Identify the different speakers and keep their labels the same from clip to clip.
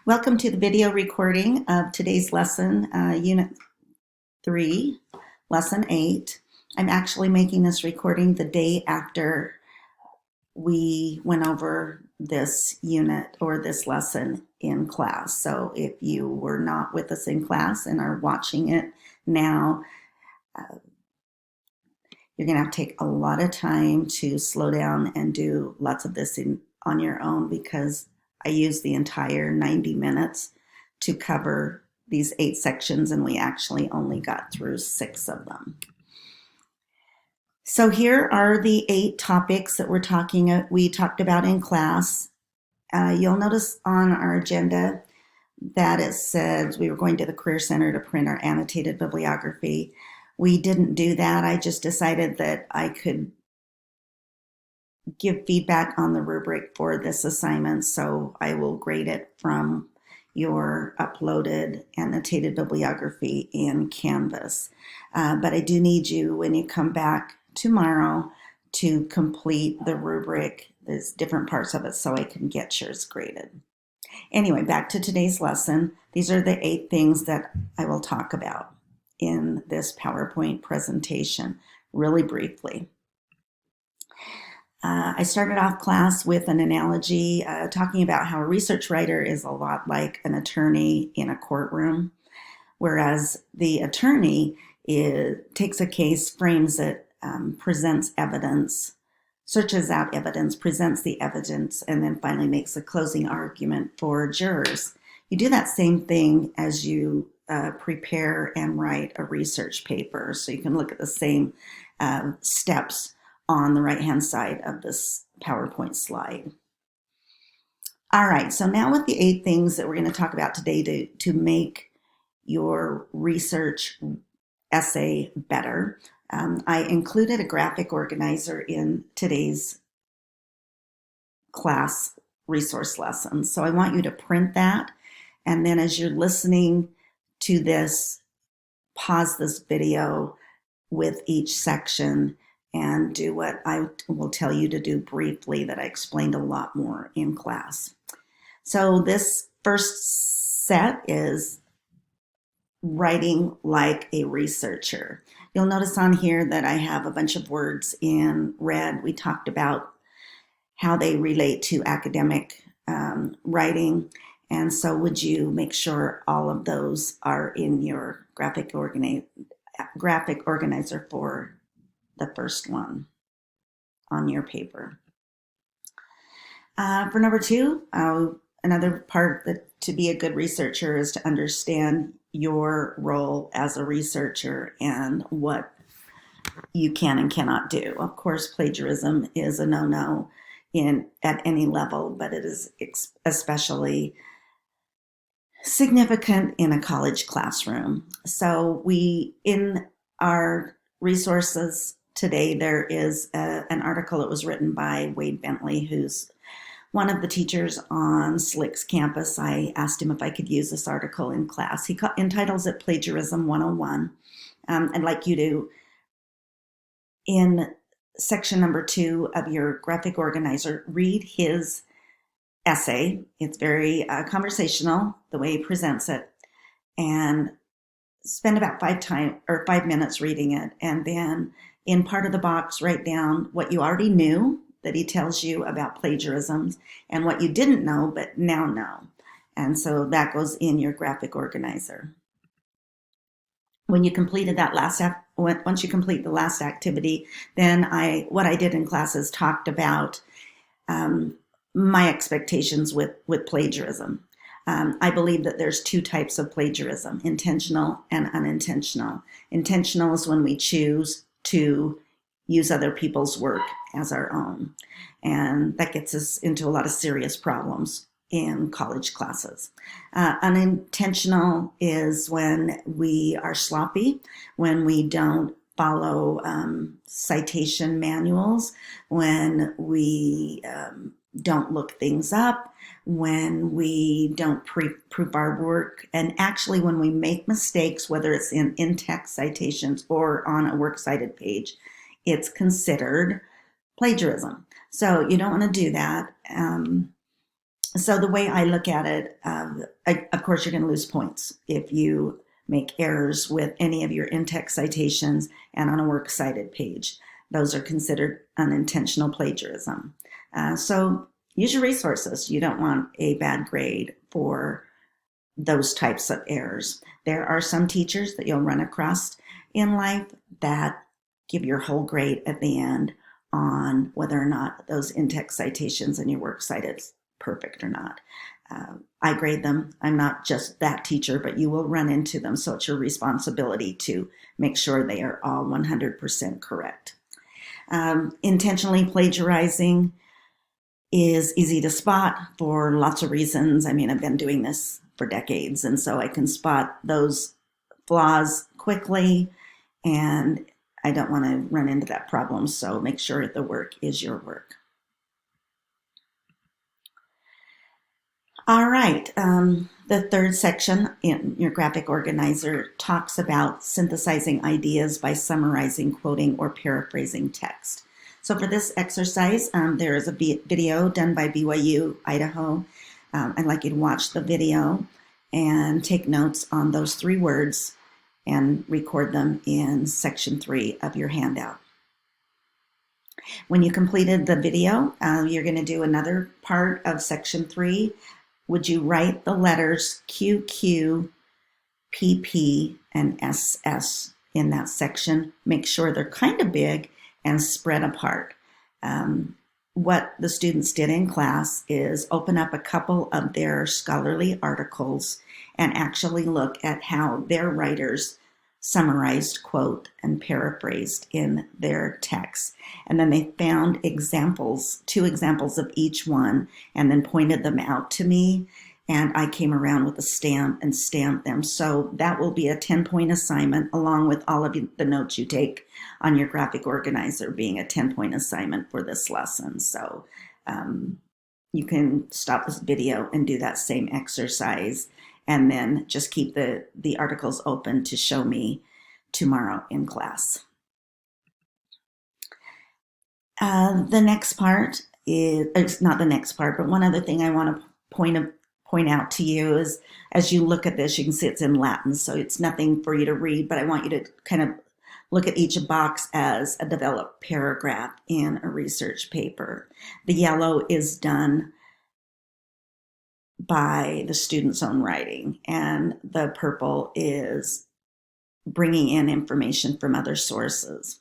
Speaker 1: Welcome to the video recording of today's lesson, Unit 3, Lesson 8. I'm actually making this recording the day after we went over this unit or this lesson in class. So if you were not with us in class and are watching it now, you're going to have to take a lot of time to slow down and do lots of this on your own, because I used the entire 90 minutes to cover these 8 sections, and we actually only got through 6 of them. So here are the 8 topics that we talked about in class. You'll notice on our agenda that it says we were going to the Career Center to print our annotated bibliography. We didn't do that. I just decided that I could give feedback on the rubric for this assignment, so I will grade it from your uploaded annotated bibliography in Canvas. But I do need you, when you come back tomorrow, to complete the rubric. There's different parts of it, so I can get yours graded. Anyway, back to today's lesson. These are the 8 things that I will talk about in this PowerPoint presentation, really briefly. I started off class with an analogy talking about how a research writer is a lot like an attorney in a courtroom, whereas the attorney takes a case, frames it, presents evidence, searches out evidence, presents the evidence, and then finally makes a closing argument for jurors. You do that same thing as you prepare and write a research paper, so you can look at the same steps on the right-hand side of this PowerPoint slide. All right, so now with the 8 things that we're going to talk about today to make your research essay better, I included a graphic organizer in today's class resource lesson. So I want you to print that, and then as you're listening to this, pause this video with each section and do what I will tell you to do briefly that I explained a lot more in class. So this first set is writing like a researcher. You'll notice on here that I have a bunch of words in red. We talked about how they relate to academic writing, and so would you make sure all of those are in your graphic organizer for the first one on your paper. For number 2, another part that to be a good researcher is to understand your role as a researcher and what you can and cannot do. Of course, plagiarism is a no-no at any level, but it is especially significant in a college classroom. So in our resources today, there is an article that was written by Wade Bentley, who's one of the teachers on SLIC's campus. I asked him if I could use this article in class. He entitles it Plagiarism 101. I'd like you to, in section number 2 of your graphic organizer, read his essay. It's very conversational, the way he presents it, and spend about 5 minutes reading it, and then in part of the box write down what you already knew that he tells you about plagiarisms and what you didn't know but now know. And so that goes in your graphic organizer. When you completed that once you complete the last activity, then what I did in class is talked about my expectations with plagiarism. I believe that there's 2 types of plagiarism, intentional and unintentional. Intentional is when we choose to use other people's work as our own, and that gets us into a lot of serious problems in college classes. Unintentional is when we are sloppy, when we don't follow citation manuals, when we don't look things up, when we don't prove our work, and actually when we make mistakes, whether it's in in-text citations or on a works cited page, it's considered plagiarism. So you don't want to do that. So the way I look at it, of course, you're going to lose points if you make errors with any of your in-text citations and on a works cited page. Those are considered unintentional plagiarism. So use your resources. You don't want a bad grade for those types of errors. There are some teachers that you'll run across in life that give your whole grade at the end on whether or not those in-text citations in your works cited perfect or not. I grade them. I'm not just that teacher, but you will run into them. So it's your responsibility to make sure they are all 100% correct. Intentionally plagiarizing is easy to spot for lots of reasons. I mean, I've been doing this for decades, and so I can spot those flaws quickly, and I don't want to run into that problem. So make sure the work is your work. All right, the third section in your graphic organizer talks about synthesizing ideas by summarizing, quoting, or paraphrasing text. So for this exercise, there is a video done by BYU Idaho. I'd like you to watch the video and take notes on those 3 words and record them in section 3 of your handout. When you completed the video, you're going to do another part of section 3. Would you write the letters QQ, PP, and SS in that section? Make sure they're kind of big and spread apart. What the students did in class is open up a couple of their scholarly articles and actually look at how their writers summarized, quote, and paraphrased in their texts. And then they found examples, 2 examples of each one, and then pointed them out to me. And I came around with a stamp and stamped them. So that will be a 10-point assignment, along with all of the notes you take on your graphic organizer being a 10-point assignment for this lesson. So you can stop this video and do that same exercise, and then just keep the articles open to show me tomorrow in class. The next part is, it's not the next part, but one other thing I want to point out to you is, as you look at this, you can see it's in Latin, so it's nothing for you to read, but I want you to kind of look at each box as a developed paragraph in a research paper. The yellow is done by the student's own writing, and the purple is bringing in information from other sources.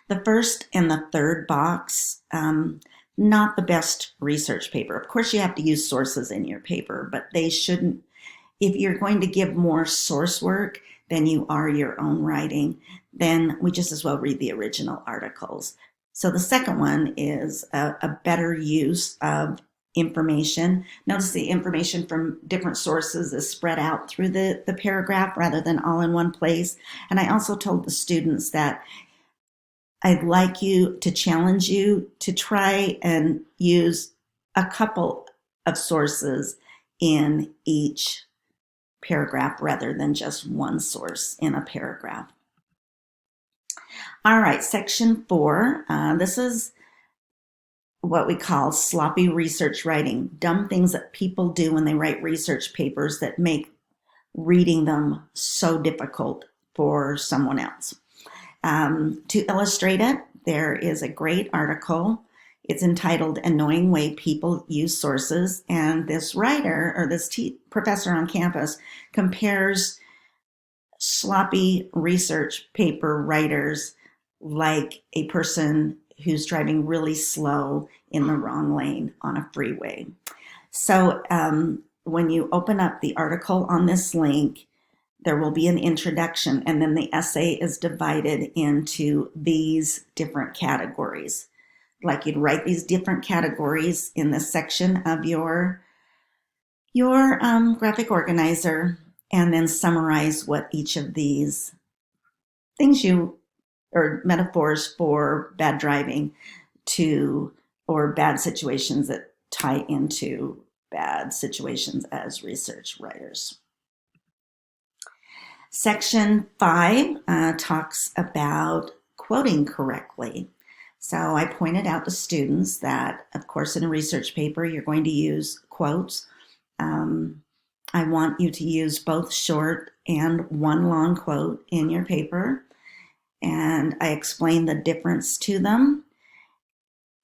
Speaker 1: The first and the third box, not the best research paper. Of course, you have to use sources in your paper, but they shouldn't. If you're going to give more source work than you are your own writing, then we just as well read the original articles. So the second one is a better use of information. Notice the information from different sources is spread out through the paragraph rather than all in one place. And I also told the students that I'd like you to challenge you to try and use a couple of sources in each paragraph rather than just one source in a paragraph. All right, section 4. This is what we call sloppy research writing, dumb things that people do when they write research papers that make reading them so difficult for someone else. To illustrate it, there is a great article. It's entitled Annoying Way People Use Sources, and this writer, or this professor on campus, compares sloppy research paper writers like a person who's driving really slow in the wrong lane on a freeway. So when you open up the article on this link, there will be an introduction, and then the essay is divided into these different categories. Like you'd write these different categories in this section of your graphic organizer, and then summarize what each of these things or metaphors for bad driving or bad situations that tie into bad situations as research writers. Section 5 talks about quoting correctly. So I pointed out to students that, of course, in a research paper, you're going to use quotes. I want you to use both short and one long quote in your paper. And I explained the difference to them.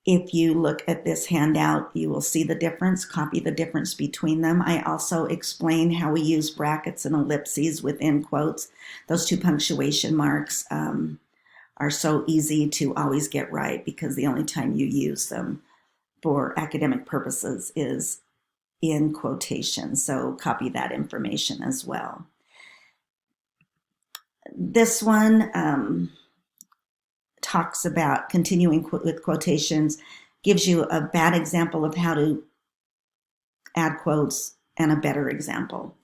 Speaker 1: If you look at this handout, you will see the difference, copy the difference between them. I also explain how we use brackets and ellipses within quotes. Those two punctuation marks are so easy to always get right because the only time you use them for academic purposes is in quotations. So copy that information as well. This one talks about continuing with quotations, gives you a bad example of how to add quotes and a better example.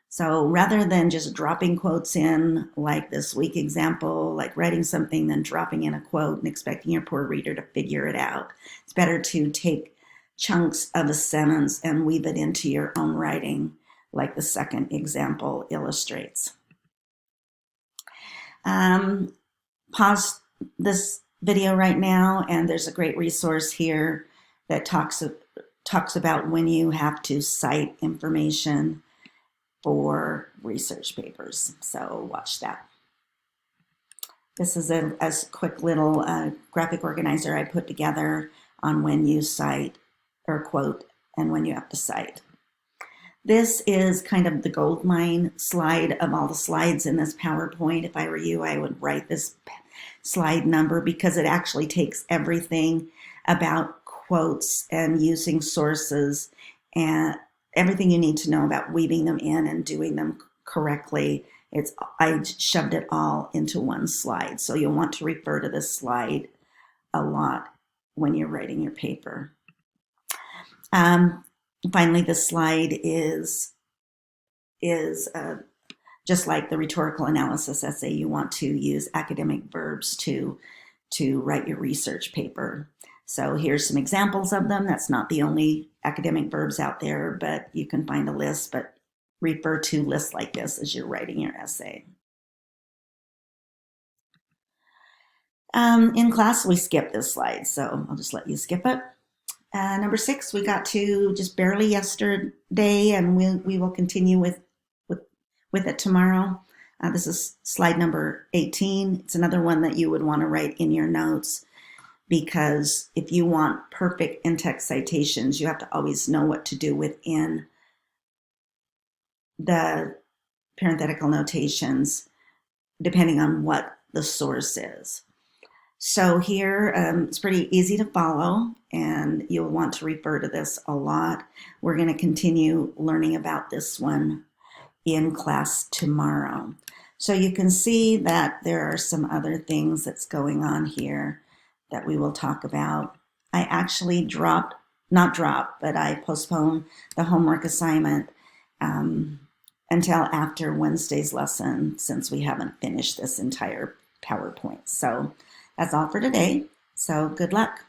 Speaker 1: So rather than just dropping quotes in, like this week example, like writing something, then dropping in a quote and expecting your poor reader to figure it out, it's better to take chunks of a sentence and weave it into your own writing, like the second example illustrates. Pause this video right now, and there's a great resource here that talks about when you have to cite information for research papers. So watch that. This is a quick little graphic organizer I put together on when you cite or quote and when you have to cite. This is kind of the goldmine slide of all the slides in this PowerPoint. If I were you, I would write this slide number because it actually takes everything about quotes and using sources and everything you need to know about weaving them in and doing them correctly. I shoved it all into one slide. So you'll want to refer to this slide a lot when you're writing your paper. Finally, this slide is just like the rhetorical analysis essay. You want to use academic verbs to write your research paper. So here's some examples of them. That's not the only academic verbs out there, but you can find a list, but refer to lists like this as you're writing your essay. In class, we skipped this slide, so I'll just let you skip it. Number 6, we got to just barely yesterday, and we will continue with it tomorrow. This is slide number 18. It's another one that you would want to write in your notes because if you want perfect in-text citations, you have to always know what to do within the parenthetical notations, depending on what the source is. So here, it's pretty easy to follow, and you'll want to refer to this a lot. We're going to continue learning about this one in class tomorrow. So you can see that there are some other things that's going on here that we will talk about. I actually I postponed the homework assignment until after Wednesday's lesson since we haven't finished this entire PowerPoint. So that's all for today. So good luck.